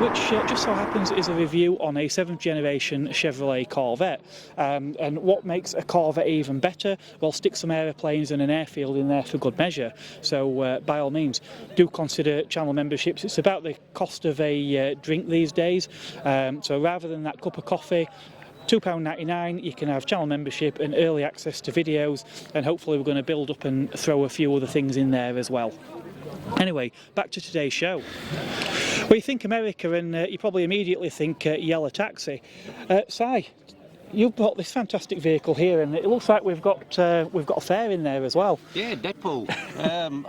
which just so happens is a review on a 7th generation Chevrolet Corvette. And what makes a Corvette even better? Well, stick some aeroplanes and an airfield in there for good measure. So by all means, do consider channel memberships. It's about the cost of a drink these days. So rather than that cup of coffee, £2.99, you can have channel membership and early access to videos, and hopefully we're going to build up and throw a few other things in there as well. Anyway, back to today's show. Well, you think America and you probably immediately think yellow taxi. Si, you bought this fantastic vehicle here, and it looks like we've got a fare in there as well. Yeah, Deadpool.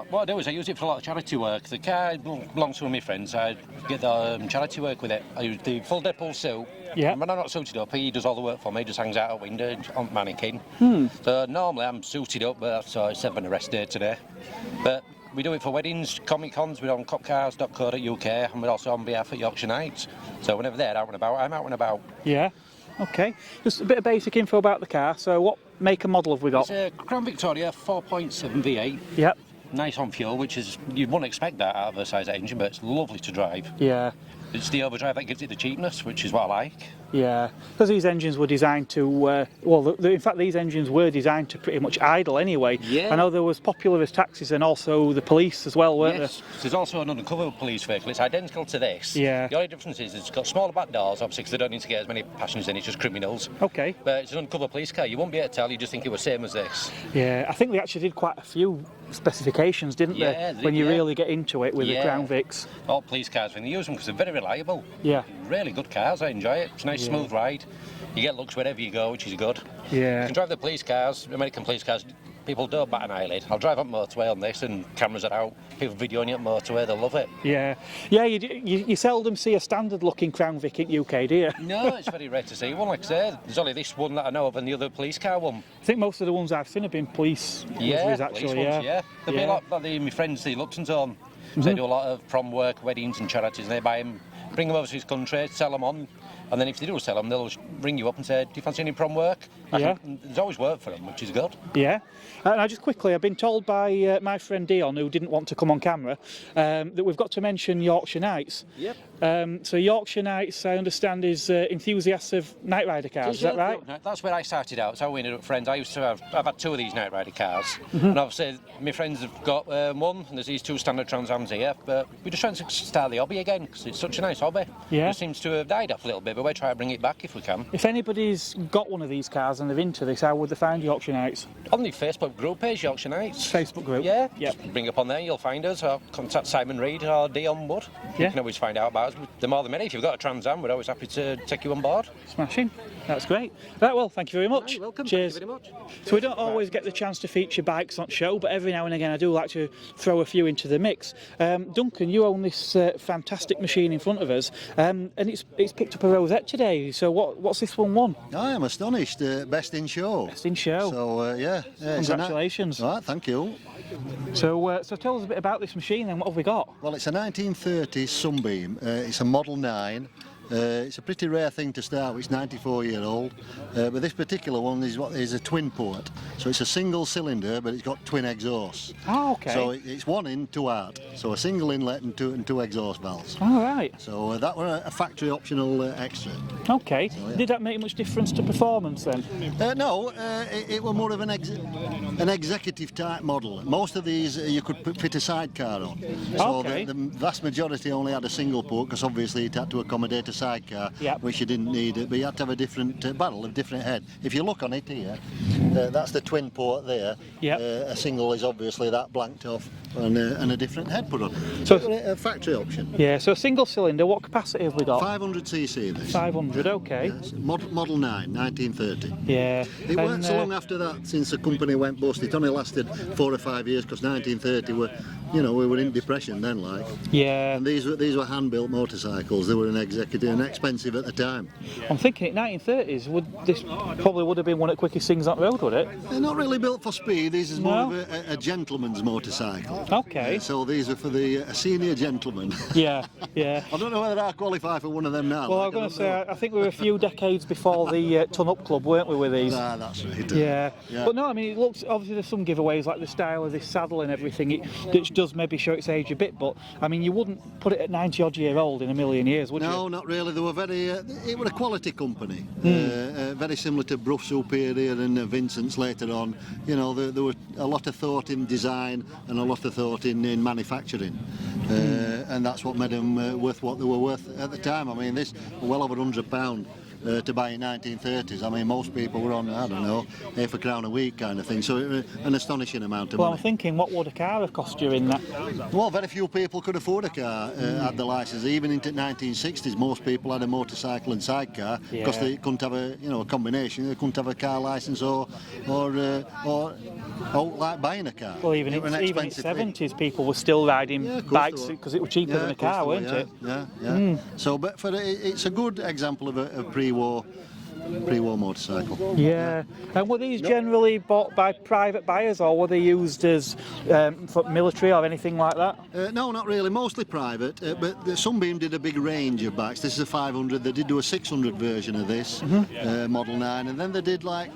What I do is I use it for a lot of charity work. The car belongs to one of my friends. I get the charity work with it. I use the full Deadpool suit. Yeah. When I'm not suited up, he does all the work for me. He just hangs out a window on mannequin. So normally I'm suited up, but so it's having a rest day today. But we do it for weddings, Comic Cons, we're on copcars.co.uk, and we're also on behalf of Yorkshire Knights. So whenever they're out and about, I'm out and about. Yeah. Okay. Just a bit of basic info about the car. So what make and model have we got? It's a Crown Victoria 4.7 V8. Yep. Nice on fuel, which is, you wouldn't expect that out of a size engine, but it's lovely to drive. Yeah. It's the overdrive that gives it the cheapness, which is what I like. Yeah, because these engines were designed to, in fact these engines were designed to pretty much idle anyway. Yeah. I know there was popular as taxis and also the police as well, weren't Yes, there's also an undercover police vehicle. It's identical to this. Yeah. The only difference is it's got smaller back doors, obviously, because they don't need to get as many passengers in, it's just criminals. there? Okay. But it's an undercover police car. You won't be able to tell, you just think it was same as this. Yeah, I think they actually did quite a few specifications, didn't Yeah, they? When you yeah. really get into it with the Yeah. Crown Vics. All police cars, when they use them, because they're very reliable. Yeah. Really good cars, I enjoy it. It's a nice, smooth ride. You get looks wherever you go, which is good. You Yeah. can drive the police cars, American police cars, people don't bat an eyelid. I'll drive up motorway on this and cameras are out. People videoing you at motorway, they'll love it. Yeah. Yeah, you seldom see a standard looking Crown Vic in UK, do you? No, it's very rare to see one. Like I said, there's only this one that I know of and the other police car one. I think most of the ones I've seen have been police liveries, actually. police ones, yeah. There'll be a lot like my friends, the Lupton Zone. They do a lot of prom work, weddings and charities, and they buy them, bring them over to his country, sell them on. And then if they do sell them, they'll ring you up and say, do you fancy any prom work? There's always work for them, which is good. Yeah. Now just quickly, I've been told by my friend Dion, who didn't want to come on camera, that we've got to mention Yorkshire Knights. Yep. So Yorkshire Knights, I understand, is enthusiasts of Night Rider cars, is that right? That's where I started out. That's how we ended up friends. I've had two of these Night Rider cars. And obviously my friends have got one, and there's these two standard Trans Ams here. But we're just trying to start the hobby again, because it's such a nice hobby. Yeah. It seems to have died off a little bit, but we're trying to bring it back if we can. If anybody's got one of these cars and they're into this, how would they find Yorkshire Knights? On the Facebook group page, Yorkshire Knights. Facebook group? Yeah. Yep. Just bring up on there, you'll find us, or contact Simon Reid or Dion Wood. Yeah. You can always find out about us. The more the merrier. If you've got a Trans Am, we're always happy to take you on board. Smashing. That's great. Right, well, thank you very much. You're welcome. Cheers. Thank you very much. So we don't always get the chance to feature bikes on show, but every now and again I do like to throw a few into the mix. Duncan, you own this fantastic machine in front of us, and it's picked up a rosette today. So what's this one won? I am astonished. Best in show. Best in show. So yeah. Congratulations. All right, thank you. So tell us a bit about this machine then. What have we got? Well, it's a 1930 Sunbeam. It's a Model 9. It's a pretty rare thing to start with. It's 94-year-old, but this particular one is a twin port, so it's a single cylinder, but it's got twin exhausts. Oh, okay. So it's one in, two out. So a single inlet and two exhaust valves. All right. So that were a factory optional extra. Okay. So, yeah. Did that make much difference to performance then? No, it was more of an executive type model. Most of these you could fit a sidecar on. So Okay. the vast majority only had a single port, because obviously it had to accommodate a sidecar, which you didn't need it, but you had to have a different barrel, a different head. If you look on it here, that's the twin port there. A single is obviously that blanked off and a different head put on. So a factory option. Yeah, so a single cylinder, what capacity have we got? 500cc this. 500, okay. Yes, Model 9, 1930. Yeah. It weren't so long after that since the company went bust. It only lasted 4 or 5 years, because 1930 we were in depression then, like. Yeah. And these were hand-built motorcycles. They were an executive and expensive at the time. I'm thinking at 1930s, this probably would have been one of the quickest things on the road, would it? They're not really built for speed. This is more of a gentleman's motorcycle. Okay. So these are for the senior gentleman. Yeah. I don't know whether I qualify for one of them now. Well, I'm going to say, I think we were a few decades before the Ton Up Club, weren't we, with these? Ah, that's right. Yeah. But no, I mean, it looks, obviously there's some giveaways, like the style of this saddle and everything, which does maybe show its age a bit, but I mean, you wouldn't put it at 90-odd year old in a million years, would you? No, not really. They were very, it was a quality company, very similar to Brough Superior and Vincent's later on. You know, there was a lot of thought in design and a lot of thought in manufacturing, and that's what made them worth what they were worth at the time. I mean, this was well over £100 to buy in 1930s. I mean, most people were on, I don't know, half a crown a week kind of thing, so it was an astonishing amount of Well, money. I'm thinking, what would a car have cost you in that? Well, very few people could afford a car, had the licence. Even into 1960s, most people had a motorcycle and sidecar, because they couldn't have a combination. They couldn't have a car licence or like buying a car. Well, even in the 70s, people were still riding bikes because it was cheaper than a car, weren't it? Yeah. So, but it's a good example of a pre-war pre-war motorcycle. Yeah. And were these generally bought by private buyers, or were they used as for military or anything like that? No, not really. Mostly private. But the Sunbeam did a big range of bikes. This is a 500. They did do a 600 version of this, Model 9, and then they did like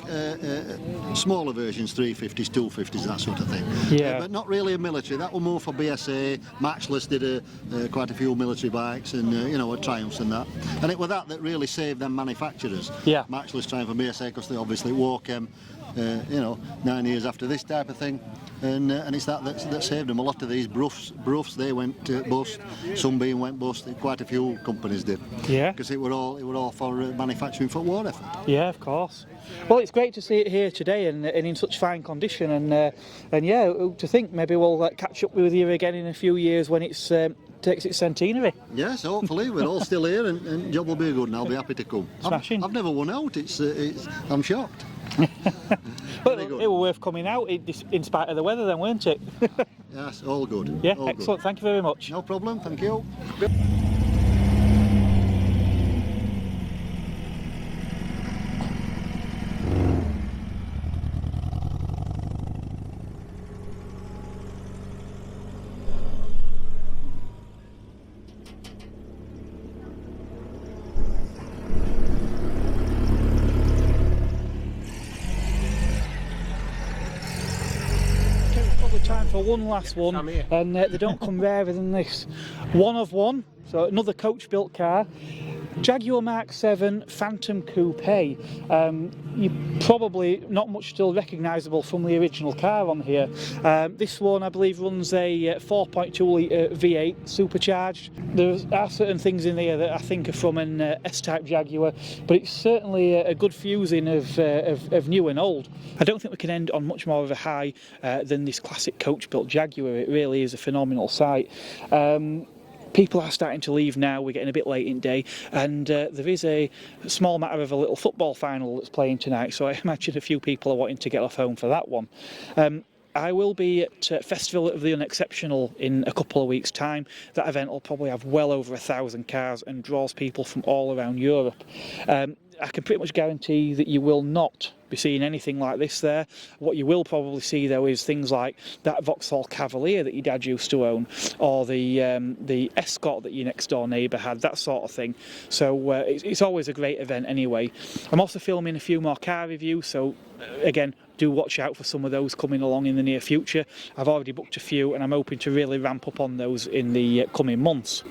smaller versions, 350s, 250s, that sort of thing. Yeah. But not really a military. That were more for BSA. Matchless did quite a few military bikes, and you know, Triumphs and that. And it was that really saved them manufacturers. Yeah. Matchless, Triumph and BSA, because they obviously wore them, you know, 9 years after this type of thing. And it's that saved them. A lot of these Bruffs they went bust. Sunbeam went bust. Quite a few companies did. Yeah. Because it were all for manufacturing for war effort. Yeah, of course. Well, it's great to see it here today and in such fine condition. And yeah, to think maybe we'll catch up with you again in a few years when it's takes its centenary. Yes, hopefully we're all still here, and job will be good, and I'll be happy to come. Smashing. I've never won out. I'm shocked. But it was worth coming out in spite of the weather then, weren't it? Yes, all good. Yeah, all excellent. Good. Thank you very much. No problem. Thank you. Time for one last one, and they don't come rarer than this. One of one, so another coach built car, Jaguar Mark 7 Phantom Coupe. You probably not much still recognisable from the original car on here. This one I believe runs a 4.2 litre V8 supercharged. There are certain things in there that I think are from an S-type Jaguar, but it's certainly a good fusing of new and old. I don't think we can end on much more of a high than this classic coach built Jaguar. It really is a phenomenal sight. People are starting to leave now, we're getting a bit late in day, and there is a small matter of a little football final that's playing tonight, so I imagine a few people are wanting to get off home for that one. I will be at Festival of the Unexceptional in a couple of weeks' time. That event will probably have well over 1,000 cars and draws people from all around Europe. I can pretty much guarantee that you will not be seeing anything like this there. What you will probably see though is things like that Vauxhall Cavalier that your dad used to own, or the Escort that your next door neighbour had, that sort of thing. So it's always a great event anyway. I'm also filming a few more car reviews, so again, do watch out for some of those coming along in the near future. I've already booked a few and I'm hoping to really ramp up on those in the coming months.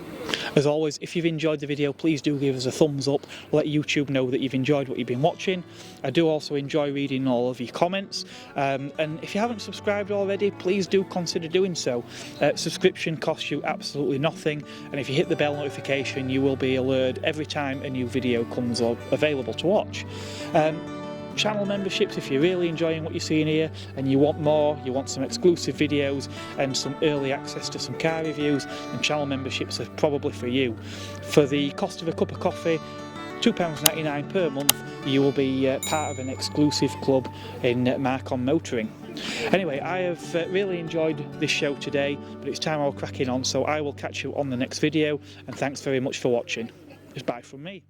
As always, if you've enjoyed the video, please do give us a thumbs up, let YouTube know that you've enjoyed what you've been watching. I do also enjoy reading all of your comments, and if you haven't subscribed already, please do consider doing so. Subscription costs you absolutely nothing, and if you hit the bell notification you will be alerted every time a new video comes available to watch. Channel memberships, if you're really enjoying what you're seeing here and you want more, you want some exclusive videos and some early access to some car reviews, then channel memberships are probably for you. For the cost of a cup of coffee, £2.99 per month, you will be part of an exclusive club in Marcon Motoring. Anyway, I have really enjoyed this show today, but it's time I'll cracking on, so I will catch you on the next video, and thanks very much for watching. Just bye from me.